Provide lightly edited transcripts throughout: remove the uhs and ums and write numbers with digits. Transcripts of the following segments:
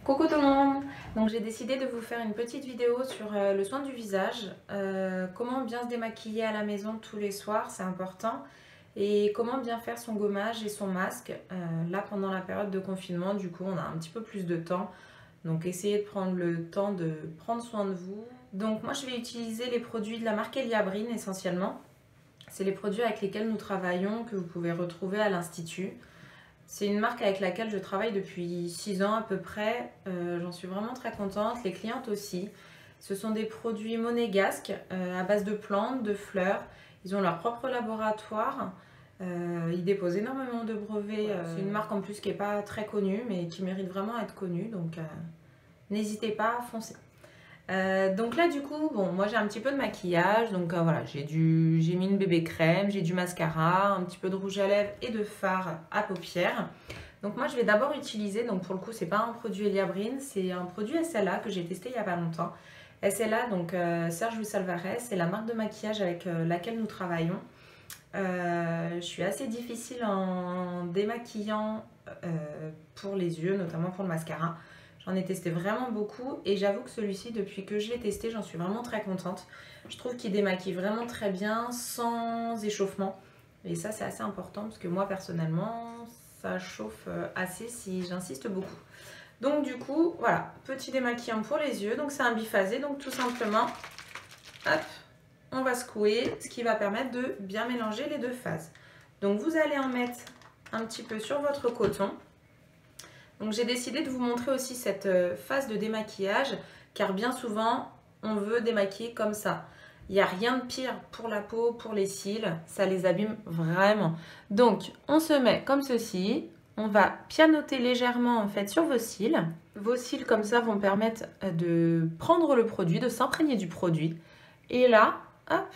Coucou tout le monde! Donc j'ai décidé de vous faire une petite vidéo sur le soin du visage, comment bien se démaquiller à la maison tous les soirs, c'est important, et comment bien faire son gommage et son masque. Là pendant la période de confinement, du coup on a un petit peu plus de temps, donc essayez de prendre le temps de prendre soin de vous. Donc moi je vais utiliser les produits de la marque Eliabrine essentiellement, c'est les produits avec lesquels nous travaillons que vous pouvez retrouver à l'Institut. C'est une marque avec laquelle je travaille depuis 6 ans à peu près. J'en suis vraiment très contente, les clientes aussi. Ce sont des produits monégasques à base de plantes, de fleurs. Ils ont leur propre laboratoire. Ils déposent énormément de brevets. C'est une marque en plus qui n'est pas très connue, mais qui mérite vraiment d'être connue. Donc n'hésitez pas à foncer. Donc là du coup, bon, moi j'ai un petit peu de maquillage, donc voilà, j'ai mis une bébé crème, j'ai du mascara, un petit peu de rouge à lèvres et de fard à paupières. Donc moi je vais d'abord utiliser, donc pour le coup c'est pas un produit Eliabrine, c'est un produit SLA que j'ai testé il y a pas longtemps. SLA, donc Serge Luis Alvarez, c'est la marque de maquillage avec laquelle nous travaillons. Je suis assez difficile en démaquillant pour les yeux, notamment pour le mascara. J'en ai testé vraiment beaucoup et j'avoue que celui-ci, depuis que je l'ai testé, j'en suis vraiment très contente. Je trouve qu'il démaquille vraiment très bien, sans échauffement. Et ça, c'est assez important parce que moi, personnellement, ça chauffe assez si j'insiste beaucoup. Donc du coup, voilà, petit démaquillant pour les yeux. Donc c'est un biphasé, donc tout simplement, hop, on va secouer, ce qui va permettre de bien mélanger les deux phases. Donc vous allez en mettre un petit peu sur votre coton. Donc j'ai décidé de vous montrer aussi cette phase de démaquillage, car bien souvent, on veut démaquiller comme ça. Il n'y a rien de pire pour la peau, pour les cils, ça les abîme vraiment. Donc on se met comme ceci, on va pianoter légèrement en fait sur vos cils. Vos cils comme ça vont permettre de prendre le produit, de s'imprégner du produit. Et là, hop,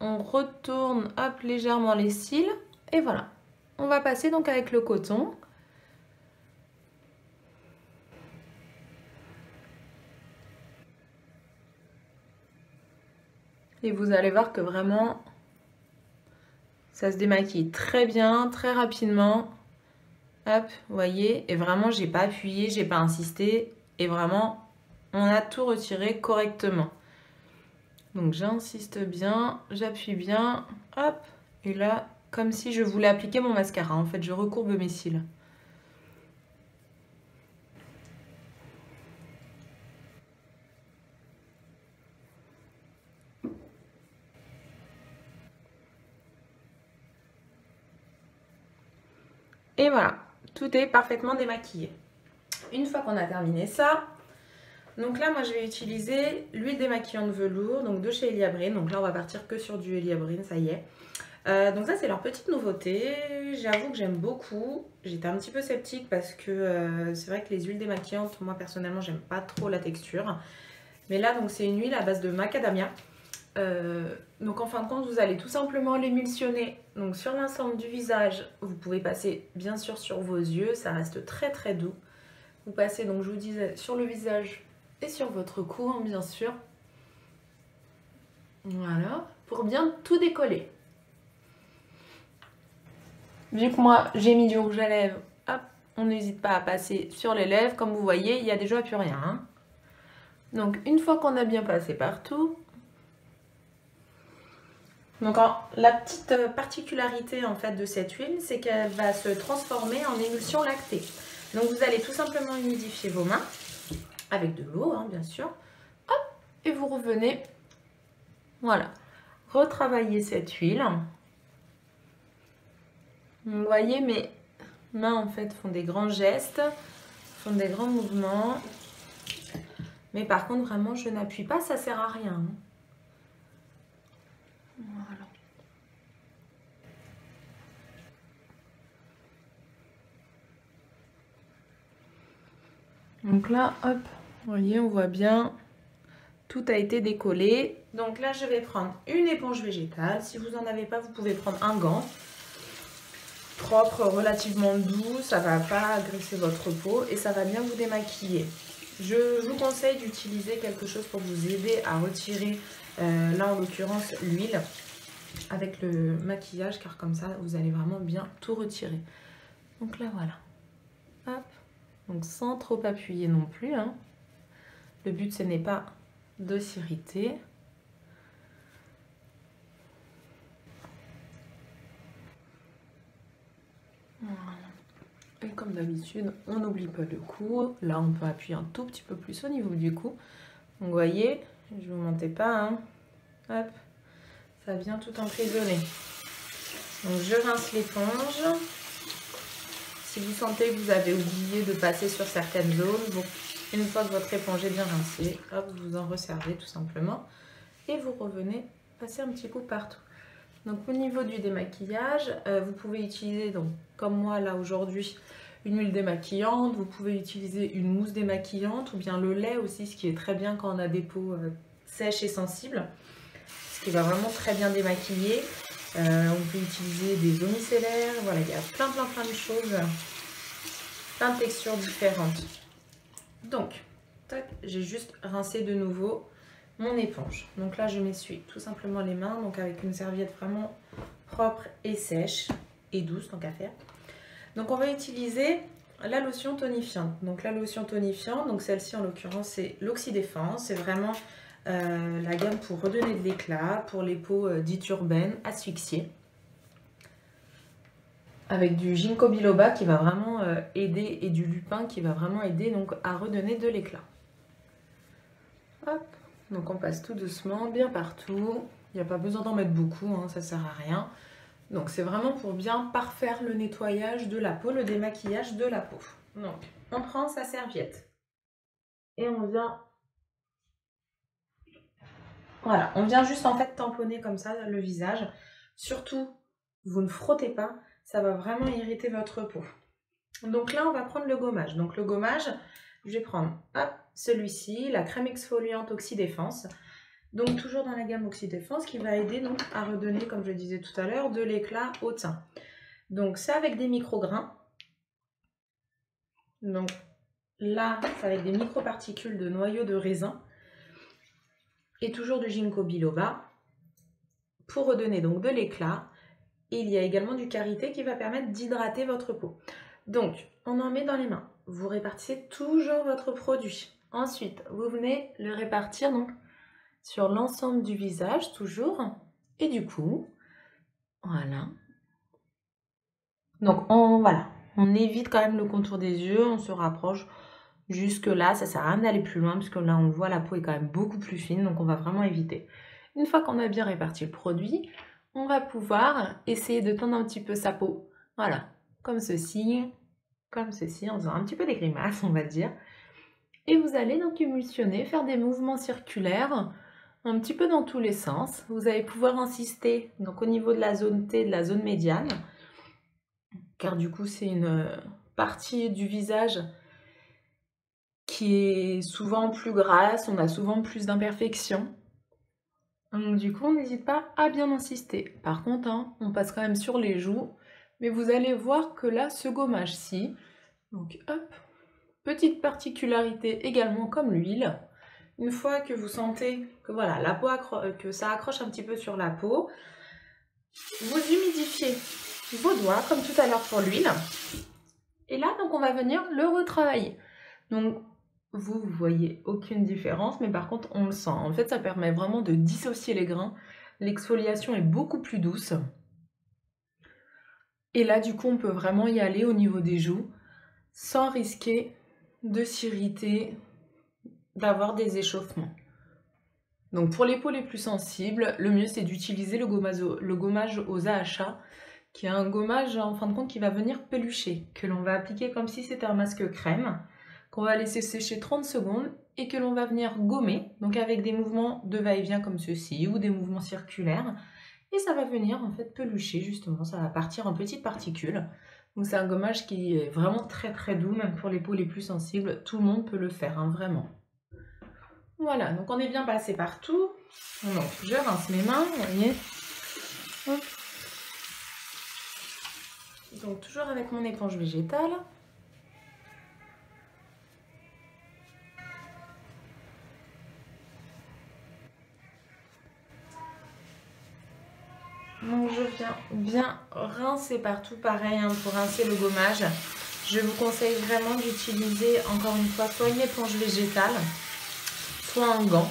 on retourne hop, légèrement les cils et voilà. On va passer donc avec le coton. Et vous allez voir que vraiment, ça se démaquille très bien, très rapidement. Hop, vous voyez, et vraiment, j'ai pas appuyé, j'ai pas insisté. Et vraiment, on a tout retiré correctement. Donc j'insiste bien, j'appuie bien, hop. Et là, comme si je voulais appliquer mon mascara. En fait, je recourbe mes cils. Et voilà, tout est parfaitement démaquillé. Une fois qu'on a terminé ça, donc là moi je vais utiliser l'huile démaquillante velours, donc de chez Eliabrine. Donc là on va partir que sur du Eliabrine, ça y est. Donc ça c'est leur petite nouveauté, j'avoue que j'aime beaucoup. J'étais un petit peu sceptique parce que c'est vrai que les huiles démaquillantes, moi personnellement j'aime pas trop la texture. Mais là donc c'est une huile à base de macadamia. Donc en fin de compte vous allez tout simplement l'émulsionner donc sur l'ensemble du visage. Vous pouvez passer bien sûr sur vos yeux, ça reste très très doux. Vous passez donc je vous disais sur le visage et sur votre cou hein, bien sûr. Voilà, pour bien tout décoller. Vu que moi j'ai mis du rouge à lèvres, hop, on n'hésite pas à passer sur les lèvres. Comme vous voyez, il n'y a déjà plus rien. Hein. Donc une fois qu'on a bien passé partout, donc la petite particularité en fait de cette huile, c'est qu'elle va se transformer en émulsion lactée. Donc vous allez tout simplement humidifier vos mains avec de l'eau, hein, bien sûr. Hop, et vous revenez, voilà, retravailler cette huile. Vous voyez, mes mains en fait font des grands gestes, font des grands mouvements. Mais par contre, vraiment, je n'appuie pas, ça sert à rien. Voilà. Donc là, hop, vous voyez, on voit bien, tout a été décollé. Donc là, je vais prendre une éponge végétale. Si vous n'en avez pas, vous pouvez prendre un gant. Propre, relativement doux, ça ne va pas agresser votre peau et ça va bien vous démaquiller. Je vous conseille d'utiliser quelque chose pour vous aider à retirer, là en l'occurrence, l'huile avec le maquillage, car comme ça, vous allez vraiment bien tout retirer. Donc là, voilà. Hop. donc sans trop appuyer non plus, hein. Le but, ce n'est pas de s'irriter. Voilà. Et comme d'habitude, on n'oublie pas le cou. Là, on peut appuyer un tout petit peu plus au niveau du cou. Donc, vous voyez, je ne vous mentais pas, hein. Hop, ça vient tout emprisonner. Donc, je rince l'éponge. Si vous sentez que vous avez oublié de passer sur certaines zones, donc une fois que votre éponge est bien rincée, hop, vous en resservez tout simplement. Et vous revenez passer un petit coup partout. Donc au niveau du démaquillage, vous pouvez utiliser, donc comme moi là aujourd'hui, une huile démaquillante. Vous pouvez utiliser une mousse démaquillante ou bien le lait aussi, ce qui est très bien quand on a des peaux sèches et sensibles. Ce qui va vraiment très bien démaquiller. On peut utiliser des eaux micellaires. Voilà, il y a plein de choses, plein de textures différentes. Donc, j'ai juste rincé de nouveau mon éponge. Donc là, je m'essuie tout simplement les mains, donc avec une serviette vraiment propre et sèche et douce, tant qu'à faire. Donc on va utiliser la lotion tonifiante. Donc la lotion tonifiante, donc celle-ci en l'occurrence, c'est l'Oxydéfense. C'est vraiment la gamme pour redonner de l'éclat, pour les peaux dites urbaines, asphyxiées. Avec du ginkgo biloba qui va vraiment aider, et du lupin qui va vraiment aider donc à redonner de l'éclat. Hop, donc on passe tout doucement, bien partout. Il n'y a pas besoin d'en mettre beaucoup, hein, ça sert à rien. Donc c'est vraiment pour bien parfaire le nettoyage de la peau, le démaquillage de la peau. Donc on prend sa serviette et on vient, voilà, on vient juste en fait tamponner comme ça le visage. Surtout, vous ne frottez pas, ça va vraiment irriter votre peau. Donc là on va prendre le gommage. Donc le gommage, je vais prendre celui-ci, la crème exfoliante Oxydéfense. Donc toujours dans la gamme Oxydéfense qui va aider donc à redonner, comme je disais tout à l'heure, de l'éclat au teint. Donc c'est avec des micro-grains. Donc là, c'est avec des micro-particules de noyau de raisin. Et toujours du ginkgo biloba pour redonner donc de l'éclat. Et il y a également du karité qui va permettre d'hydrater votre peau. Donc on en met dans les mains. Vous répartissez toujours votre produit. Ensuite, vous venez le répartir donc sur l'ensemble du visage, toujours, et du cou. Voilà. Donc, on évite quand même le contour des yeux, on se rapproche jusque là. Ça sert à rien d'aller plus loin, parce que là, on le voit, la peau est quand même beaucoup plus fine, donc on va vraiment éviter. Une fois qu'on a bien réparti le produit, on va pouvoir essayer de tendre un petit peu sa peau. Voilà, comme ceci, en faisant un petit peu des grimaces, on va dire. Et vous allez donc émulsionner, faire des mouvements circulaires, un petit peu dans tous les sens. Vous allez pouvoir insister donc au niveau de la zone T, de la zone médiane, car du coup c'est une partie du visage qui est souvent plus grasse, on a souvent plus d'imperfections. Donc du coup on n'hésite pas à bien insister. Par contre, hein, on passe quand même sur les joues, mais vous allez voir que là, ce gommage-ci, donc hop, petite particularité également comme l'huile. Une fois que vous sentez que voilà, la peau que ça accroche un petit peu sur la peau, vous humidifiez vos doigts comme tout à l'heure pour l'huile. Et là, donc on va venir le retravailler. Donc vous voyez aucune différence, mais par contre on le sent. En fait, ça permet vraiment de dissocier les grains. L'exfoliation est beaucoup plus douce. Et là, du coup, on peut vraiment y aller au niveau des joues sans risquer de s'irriter, d'avoir des échauffements. Donc pour les peaux les plus sensibles, le mieux c'est d'utiliser le gommage aux AHA, qui est un gommage en fin de compte qui va venir pelucher, que l'on va appliquer comme si c'était un masque crème, qu'on va laisser sécher 30 secondes et que l'on va venir gommer, donc avec des mouvements de va-et-vient comme ceci ou des mouvements circulaires, et ça va venir en fait pelucher justement, ça va partir en petites particules. Donc c'est un gommage qui est vraiment très doux, même pour les peaux les plus sensibles, tout le monde peut le faire, hein, vraiment. Voilà, donc on est bien passé partout. Donc je rince mes mains, vous voyez. Hop. Donc toujours avec mon éponge végétale. Donc je viens bien rincer partout, pareil hein, pour rincer le gommage. Je vous conseille vraiment d'utiliser encore une fois soit une éponge végétale, soit un gant,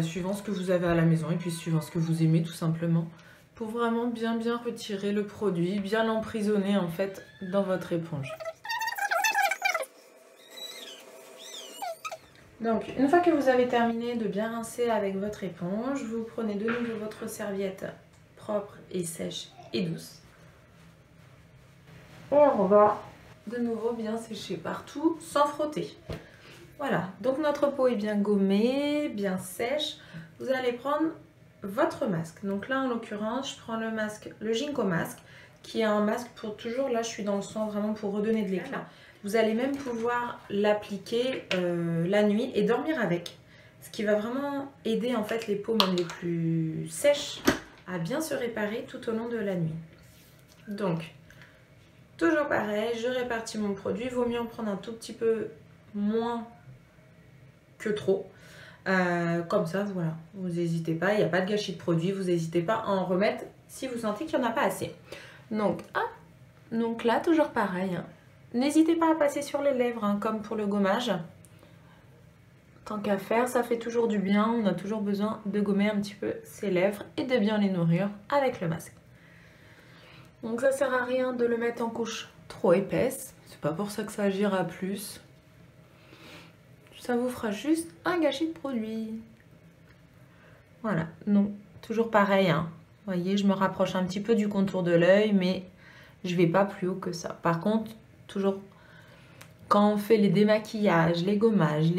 suivant ce que vous avez à la maison et puis suivant ce que vous aimez tout simplement, pour vraiment bien retirer le produit, bien l'emprisonner en fait dans votre éponge. Donc une fois que vous avez terminé de bien rincer avec votre éponge, vous prenez de nouveau votre serviette propre et sèche et douce. Et on va de nouveau bien sécher partout sans frotter. Voilà, donc notre peau est bien gommée, bien sèche. Vous allez prendre votre masque. Donc là en l'occurrence, je prends le masque, le Ginkgo Masque, qui est un masque pour toujours, là je suis dans le soin vraiment pour redonner de l'éclat. Vous allez même pouvoir l'appliquer la nuit et dormir avec. Ce qui va vraiment aider en fait les peaux même les plus sèches à bien se réparer tout au long de la nuit. Donc, toujours pareil, je répartis mon produit. Il vaut mieux en prendre un tout petit peu moins que trop. Comme ça, voilà, vous n'hésitez pas, il n'y a pas de gâchis de produit, vous n'hésitez pas à en remettre si vous sentez qu'il n'y en a pas assez. Donc là, toujours pareil. N'hésitez pas à passer sur les lèvres, comme pour le gommage. Tant qu'à faire, ça fait toujours du bien. On a toujours besoin de gommer un petit peu ses lèvres et de bien les nourrir avec le masque. Donc ça sert à rien de le mettre en couche trop épaisse. C'est pas pour ça que ça agira plus. Ça vous fera juste un gâchis de produit. Voilà, donc toujours pareil. Vous voyez, je me rapproche un petit peu du contour de l'œil, mais je vais pas plus haut que ça. Par contre, toujours quand on fait les démaquillages, les gommages,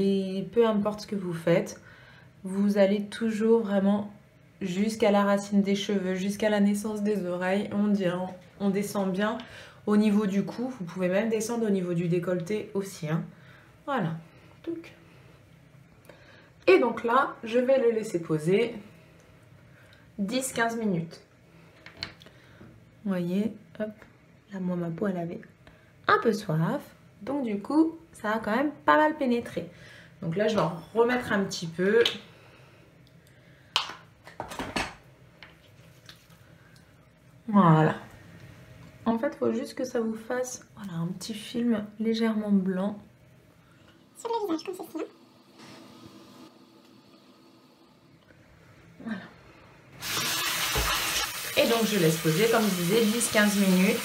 peu importe ce que vous faites, vous allez toujours vraiment jusqu'à la racine des cheveux, jusqu'à la naissance des oreilles. On descend bien au niveau du cou. Vous pouvez même descendre au niveau du décolleté aussi. Voilà. Et donc là, je vais le laisser poser 10-15 minutes. Vous voyez, hop, là moi ma peau elle avait un peu soif. Donc du coup, ça a quand même pas mal pénétré. Donc là, je vais en remettre un petit peu. Voilà. En fait, il faut juste que ça vous fasse un petit film légèrement blanc. Sur le visage, comme ceci. Voilà. Et donc, je laisse poser, comme je disais, 10-15 minutes.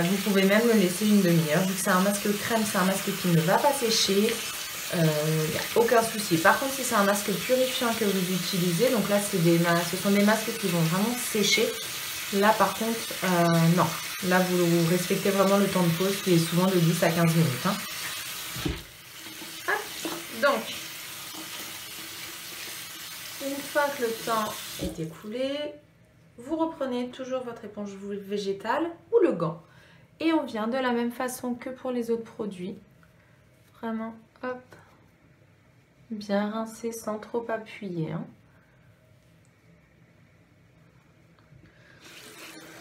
Vous pouvez même le laisser une demi-heure. Vu que c'est un masque crème, c'est un masque qui ne va pas sécher. Il n'y a aucun souci. Par contre, si c'est un masque purifiant que vous utilisez, donc là, ce sont des masques qui vont vraiment sécher. Là, par contre, non. Là, vous respectez vraiment le temps de pause qui est souvent de 10 à 15 minutes. Donc, une fois que le temps est écoulé, vous reprenez toujours votre éponge végétale ou le gant. Et on vient de la même façon que pour les autres produits. Vraiment, hop, bien rincer sans trop appuyer.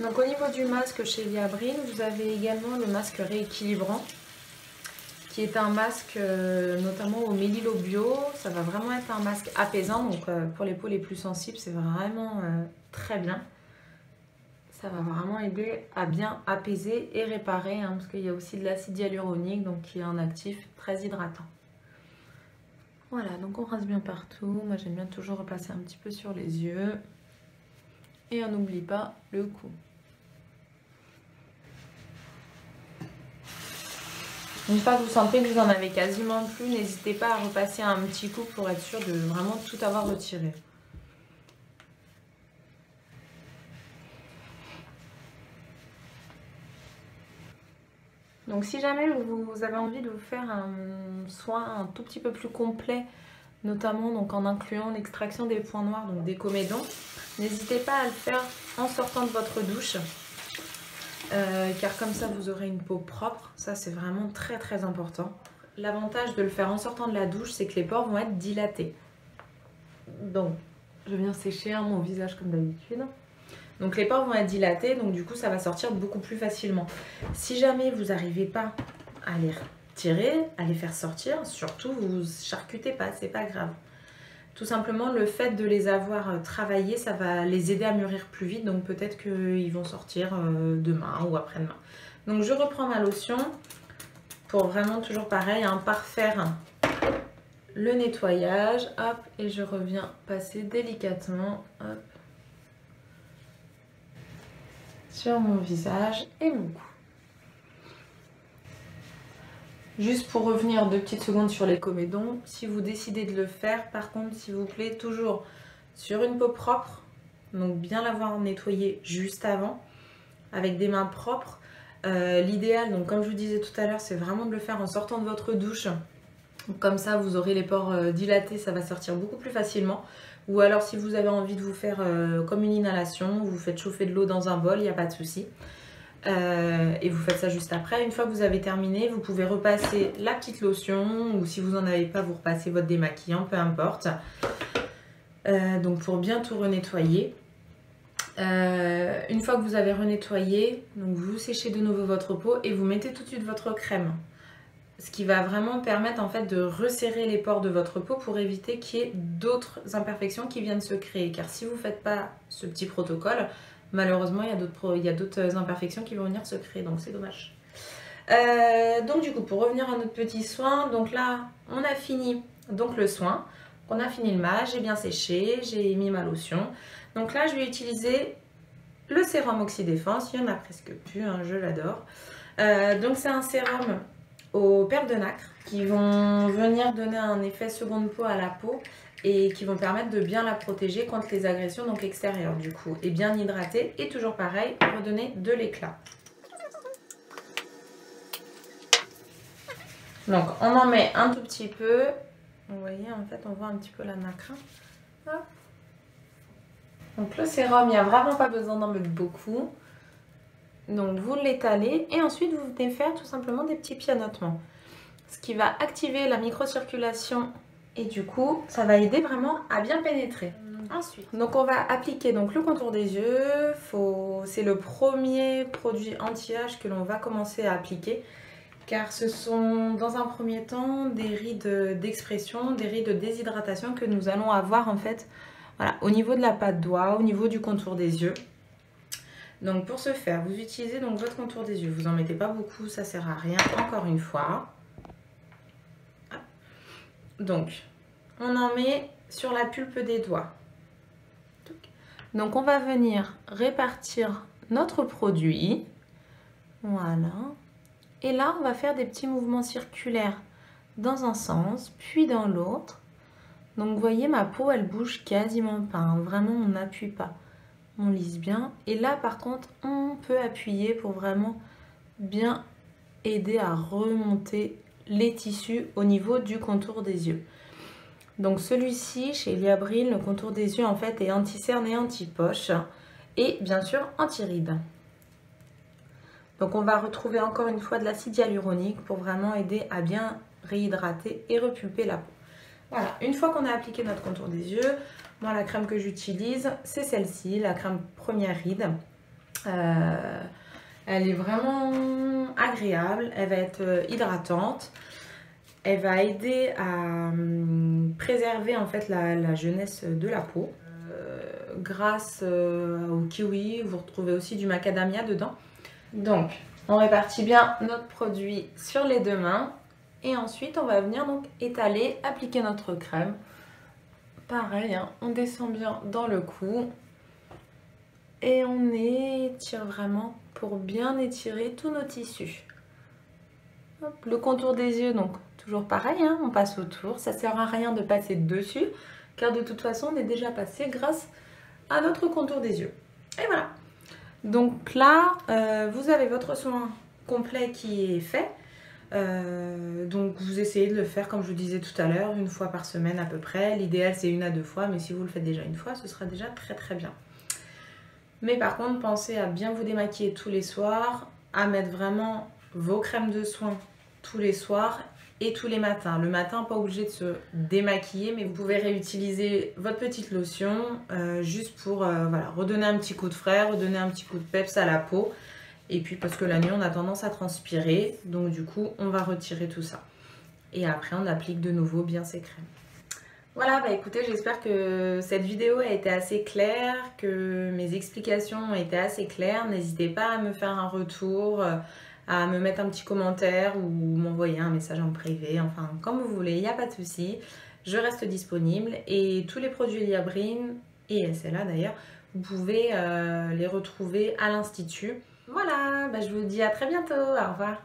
Donc au niveau du masque chez Liabrine, vous avez également le masque rééquilibrant, qui est un masque notamment au mélilo bio. Ça va vraiment être un masque apaisant, donc pour les peaux les plus sensibles, c'est vraiment très bien. Ça va vraiment aider à bien apaiser et réparer, parce qu'il y a aussi de l'acide hyaluronique, donc qui est un actif très hydratant. Voilà, donc on rince bien partout. Moi j'aime bien toujours repasser un petit peu sur les yeux. Et on n'oublie pas le cou. Une fois que vous sentez que vous en avez quasiment plus, n'hésitez pas à repasser un petit coup pour être sûr de vraiment tout avoir retiré. Donc si jamais vous avez envie de vous faire un soin un tout petit peu plus complet, notamment donc en incluant l'extraction des points noirs, donc des comédons, n'hésitez pas à le faire en sortant de votre douche. Car comme ça vous aurez une peau propre, ça c'est vraiment très important. L'avantage de le faire en sortant de la douche, c'est que les pores vont être dilatés. Donc je viens sécher mon visage comme d'habitude. Donc les pores vont être dilatés, donc du coup ça va sortir beaucoup plus facilement. Si jamais vous n'arrivez pas à les retirer, à les faire sortir, surtout vous charcutez pas, c'est pas grave. Tout simplement, le fait de les avoir travaillés, ça va les aider à mûrir plus vite. Donc peut-être qu'ils vont sortir demain ou après-demain. Donc je reprends ma lotion pour vraiment toujours pareil, hein, parfaire le nettoyage. Hop, et je reviens passer délicatement, hop, sur mon visage et mon cou. Juste pour revenir 2 petites secondes sur les comédons, si vous décidez de le faire, par contre, s'il vous plaît, toujours sur une peau propre, donc bien l'avoir nettoyé juste avant, avec des mains propres. L'idéal, donc comme je vous disais tout à l'heure, c'est vraiment de le faire en sortant de votre douche. Comme ça, vous aurez les pores dilatés, ça va sortir beaucoup plus facilement. Ou alors, si vous avez envie de vous faire comme une inhalation, vous faites chauffer de l'eau dans un bol, il n'y a pas de souci. Et vous faites ça juste après. Une fois que vous avez terminé, vous pouvez repasser la petite lotion, ou si vous n'en avez pas, vous repassez votre démaquillant, peu importe. Donc pour bien tout renettoyer. Une fois que vous avez renettoyé, donc vous séchez de nouveau votre peau et vous mettez tout de suite votre crème. Ce qui va vraiment permettre en fait de resserrer les pores de votre peau pour éviter qu'il y ait d'autres imperfections qui viennent se créer. Car si vous ne faites pas ce petit protocole, malheureusement il y a d'autres imperfections qui vont venir se créer, donc c'est dommage. Donc du coup, pour revenir à notre petit soin, donc là on a fini donc le soin, on a fini le mage, j'ai bien séché, j'ai mis ma lotion. Donc là je vais utiliser le sérum Oxydéfense, il n'y en a presque plus, hein, je l'adore. Donc c'est un sérum aux perles de nacre qui vont venir donner un effet seconde peau à la peau et qui vont permettre de bien la protéger contre les agressions donc extérieures du coup, et bien hydrater et toujours pareil, redonner de l'éclat. Donc on en met un tout petit peu, vous voyez en fait on voit un petit peu la nacre. Hop. Donc le sérum, il n'y a vraiment pas besoin d'en mettre beaucoup. Donc vous l'étalez et ensuite vous venez faire tout simplement des petits pianotements. Ce qui va activer la microcirculation et du coup ça va aider vraiment à bien pénétrer. Ensuite, donc on va appliquer donc le contour des yeux. C'est le premier produit anti-âge que l'on va commencer à appliquer. Car ce sont dans un premier temps des rides d'expression, des rides de déshydratation que nous allons avoir en fait voilà, au niveau de la patte doigt, au niveau du contour des yeux. Donc pour ce faire, vous utilisez donc votre contour des yeux. Vous n'en mettez pas beaucoup, ça ne sert à rien, encore une fois. Donc, on en met sur la pulpe des doigts. Donc on va venir répartir notre produit. Voilà. Et là, on va faire des petits mouvements circulaires dans un sens, puis dans l'autre. Donc vous voyez, ma peau, elle bouge quasiment pas. Hein. Vraiment, on n'appuie pas. On lisse bien. Et là, par contre, on peut appuyer pour vraiment bien aider à remonter les tissus au niveau du contour des yeux. Donc celui-ci, chez Liabril, le contour des yeux, en fait, est anti-cerne et anti-poche. Et bien sûr, anti-rides. Donc on va retrouver encore une fois de l'acide hyaluronique pour vraiment aider à bien réhydrater et repulper la peau. Voilà, une fois qu'on a appliqué notre contour des yeux, moi la crème que j'utilise, c'est celle-ci, la crème première ride. Elle est vraiment agréable, elle va être hydratante. Elle va aider à préserver en fait la jeunesse de la peau. Grâce au kiwi, vous retrouvez aussi du macadamia dedans. Donc, on répartit bien notre produit sur les deux mains. Et ensuite, on va venir donc étaler, appliquer notre crème. Pareil, hein, on descend bien dans le cou. Et on étire vraiment pour bien étirer tous nos tissus. Hop, le contour des yeux, donc toujours pareil, hein, on passe autour. Ça ne sert à rien de passer dessus, car de toute façon, on est déjà passé grâce à notre contour des yeux. Et voilà. Donc là, vous avez votre soin complet qui est fait. Donc vous essayez de le faire comme je vous disais tout à l'heure, une fois par semaine à peu près. L'idéal c'est 1 à 2 fois, mais si vous le faites déjà une fois, ce sera déjà très très bien. Mais par contre, pensez à bien vous démaquiller tous les soirs, à mettre vraiment vos crèmes de soin tous les soirs et tous les matins. Le matin, pas obligé de se démaquiller, mais vous pouvez réutiliser votre petite lotion juste pour voilà, redonner un petit coup de frais, redonner un petit coup de peps à la peau. Et puis parce que la nuit, on a tendance à transpirer, donc du coup, on va retirer tout ça. Et après, on applique de nouveau bien ces crèmes. Voilà, bah écoutez, j'espère que cette vidéo a été assez claire, que mes explications ont été assez claires. N'hésitez pas à me faire un retour, à me mettre un petit commentaire ou m'envoyer un message en privé, enfin comme vous voulez, il n'y a pas de souci. Je reste disponible et tous les produits Liabrine, et SLA d'ailleurs, vous pouvez les retrouver à l'Institut. Voilà, bah je vous dis à très bientôt, au revoir.